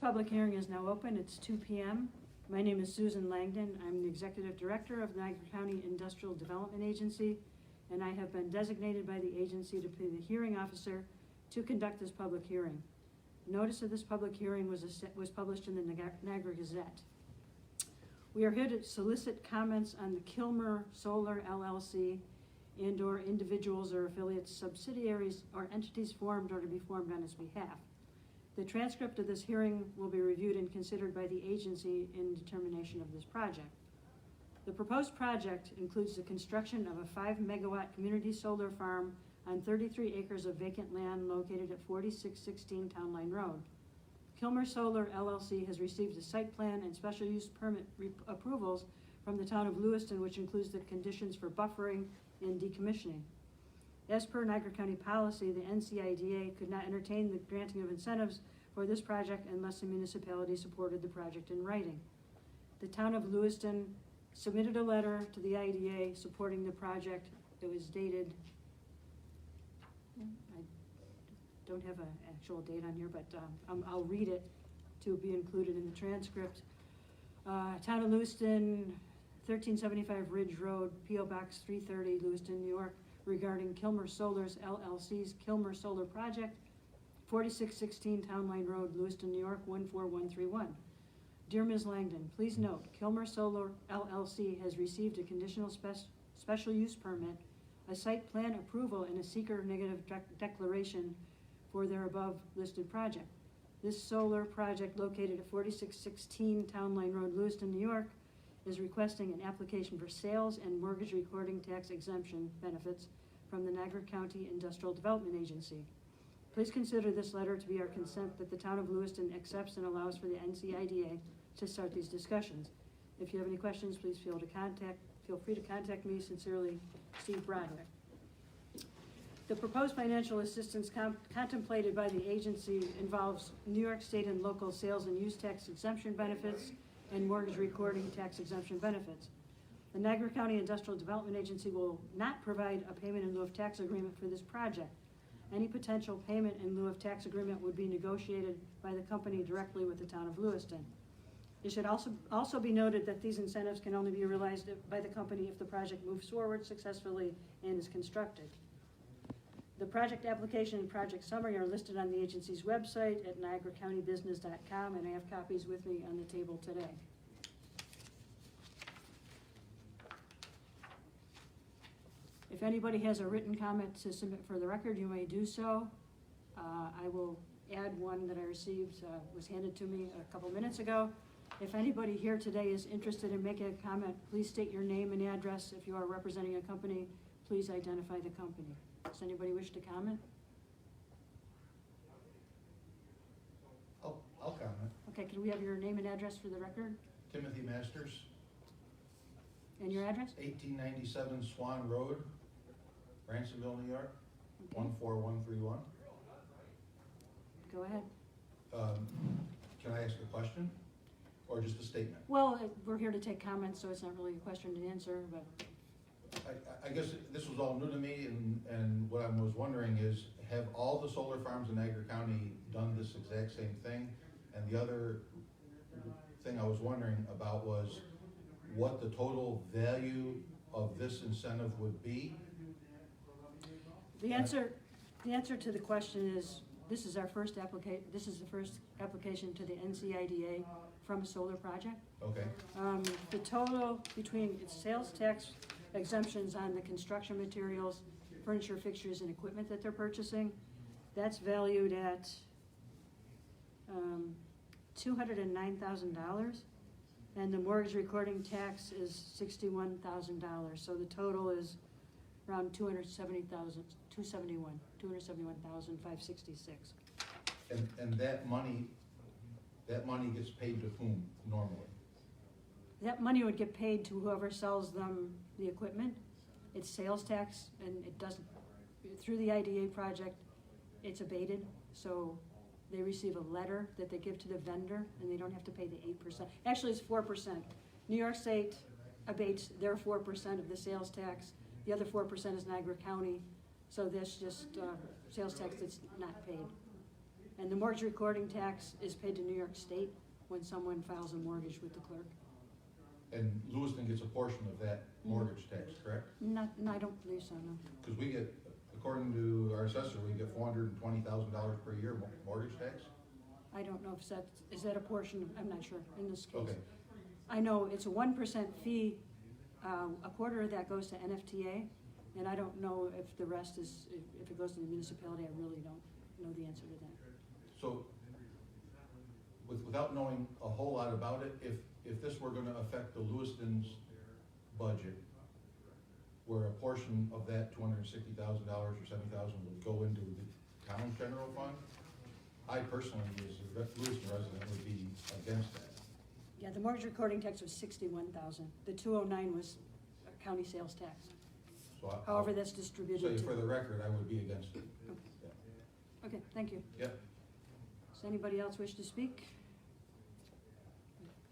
Public hearing is now open. It's 2 p.m. My name is Susan Langdon. I'm the Executive Director of the Niagara County Industrial Development Agency, and I have been designated by the agency to be the hearing officer to conduct this public hearing. Notice of this public hearing was published in the Niagara Gazette. We are here to solicit comments on the Kilmer Solar LLC and/or individuals or affiliates, subsidiaries, or entities formed or to be formed on its behalf. The transcript of this hearing will be reviewed and considered by the agency in determination of this project. The proposed project includes the construction of a 5-megawatt community solar farm on 33 acres of vacant land located at 4616 Town Line Road. Kilmer Solar LLC has received a site plan and special use permit approvals from the town of Lewiston, which includes the conditions for buffering and decommissioning. As per Niagara County policy, the NCIDA could not entertain the granting of incentives for this project unless the municipality supported the project in writing. The town of Lewiston submitted a letter to the IDA supporting the project. It was dated, I don't have an actual date on here, but I'll read it to be included in the transcript. Town of Lewiston, 1375 Ridge Road, P.O. Box 330, Lewiston, New York, regarding Kilmer Solar's LLC's Kilmer Solar Project, 4616 Town Line Road, Lewiston, New York, 14131. Dear Ms. Langdon, please note, Kilmer Solar LLC has received a conditional special use permit, a site plan approval, and a seeker negative declaration for their above listed project. This solar project, located at 4616 Town Line Road, Lewiston, New York, is requesting an application for sales and mortgage recording tax exemption benefits from the Niagara County Industrial Development Agency. Please consider this letter to be our consent that the town of Lewiston accepts and allows for the NCIDA to start these discussions. If you have any questions, please feel free to contact me. Sincerely, Steve Broderick. The proposed financial assistance contemplated by the agency involves New York State and local sales and use tax exemption benefits and mortgage recording tax exemption benefits. The Niagara County Industrial Development Agency will not provide a payment in lieu of tax agreement for this project. Any potential payment in lieu of tax agreement would be negotiated by the company directly with the town of Lewiston. It should also be noted that these incentives can only be realized by the company if the project moves forward successfully and is constructed. The project application and project summary are listed on the agency's website at niagaracountybusiness.com, and I have copies with me on the table today. If anybody has a written comment to submit for the record, you may do so. I will add one that I received, was handed to me a couple minutes ago. If anybody here today is interested in making a comment, please state your name and address. If you are representing a company, please identify the company. Does anybody wish to comment? I'll comment. Okay, can we have your name and address for the record? Timothy Masters. And your address? 1897 Swan Road, Ransomville, New York, Okay. 14131. Go ahead. Can I ask a question or just a statement? Well, we're here to take comments, so it's not really a question and answer, but I guess this was all new to me, and what I was wondering is, have all the solar farms in Niagara County done this exact same thing? And the other thing I was wondering about was what the total value of this incentive would be? the answer to the question is, this is the first application to the NCIDA from a solar project. Okay. The total between its sales tax exemptions on the construction materials, furniture, fixtures, and equipment that they're purchasing, that's valued at $209,000, and the mortgage recording tax is $61,000. So the total is around $271,566. And that money gets paid to whom normally? That money would get paid to whoever sells them the equipment. It's sales tax, and it doesn't, through the IDA project, it's abated, so they receive a letter that they give to the vendor, and they don't have to pay the 8%. Actually, it's 4%. New York State abates their 4% of the sales tax. The other 4% is Niagara County, so that's just sales tax that's not paid. And the mortgage recording tax is paid to New York State when someone files a mortgage with the clerk. And Lewiston gets a portion of that mortgage tax, correct? No, I don't believe so, no. Because we get, according to our assessor, we get $420,000 per year mortgage tax? I don't know if is that a portion, I'm not sure in this case. Okay, I know it's a 1% fee, a quarter of that goes to NFTA, and I don't know if the rest is, if it goes to the municipality, I really don't know the answer to that. so without knowing a whole lot about it, if this were gonna affect the Lewiston's budget, where a portion of that $260,000 or $70,000 would go into the town general fund, I personally, as a Lewiston resident, would be against that. Yeah, the mortgage recording tax was 61,000. The 209 was a county sales tax. So However, that's so distributed for to. the record, I would be against it. Okay, thank you. Yep. Does anybody else wish to speak?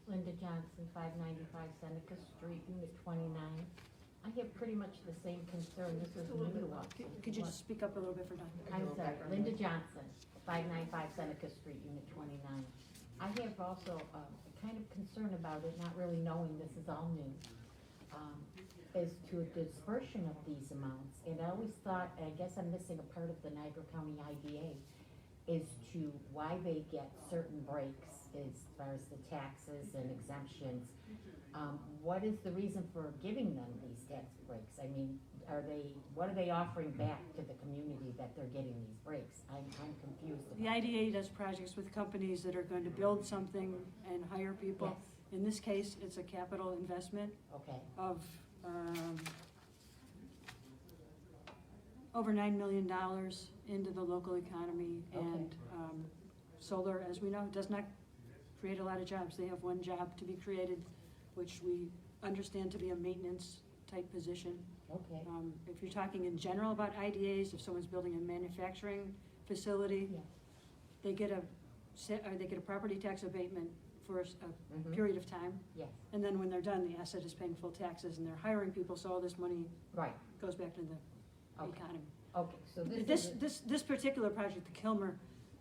Linda Johnson, 595 Seneca Street, Unit 29. I have pretty much the same concern. This is new to us. Could you just speak up a little bit for Don? I'm sorry, Linda Johnson, 595 Seneca Street, Unit 29. I have also a kind of concern about it, not really knowing this is all new, as to a dispersion of these amounts. And I always thought, and I guess I'm missing a part of the Niagara County IDA, is to why they get certain breaks as far as the taxes and exemptions. What is the reason for giving them these tax breaks? I mean, what are they offering back to the community that they're getting these breaks? I'm confused about The IDA does projects with companies that are going to build something and hire people. Yes. In this case, it's a capital investment Okay, of over $9 million into the local economy. Okay. And solar, as we know, does not create a lot of jobs. They have one job to be created, which we understand to be a maintenance type position. okay, If you're talking in general about IDAs, if someone's building a manufacturing facility, yes, they get a property tax abatement for a Mhm. period of time. yes, And then when they're done, the asset is paying full taxes and they're hiring people, so all this money right, goes back to the Okay. economy. okay, so this is. This particular project, the Kilmer,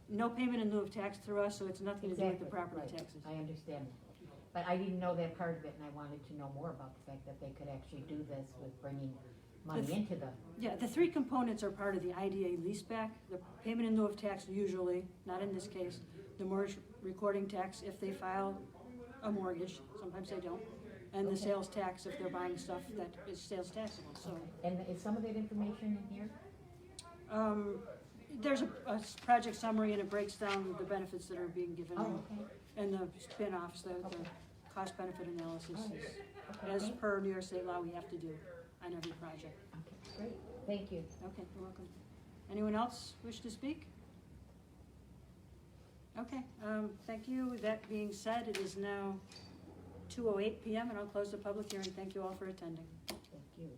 no payment in lieu of tax through us, so it's nothing to do with the Exactly, property right. taxes. I understand. But I didn't know that part of it, and I wanted to know more about the fact that they could actually do this with bringing money The- into the, Yeah, the three components are part of the IDA leaseback, the payment in lieu of tax usually, not in this case, the mortgage recording tax if they file a mortgage, sometimes they don't, and the Okay. sales tax if they're buying stuff that is sales taxable, so. and is some of that information in here? There's a project summary and it breaks down the benefits that are being given Oh, okay, and the spin-offs, the Okay. cost-benefit analysis All right. is, okay, as thank- per New York State law, we have to do on every project. okay, great, thank you. Okay, you're welcome. Anyone else wish to speak? Okay, thank you. That being said, it is now 2:08 PM and I'll close the public hearing. Thank you all for attending. Thank you.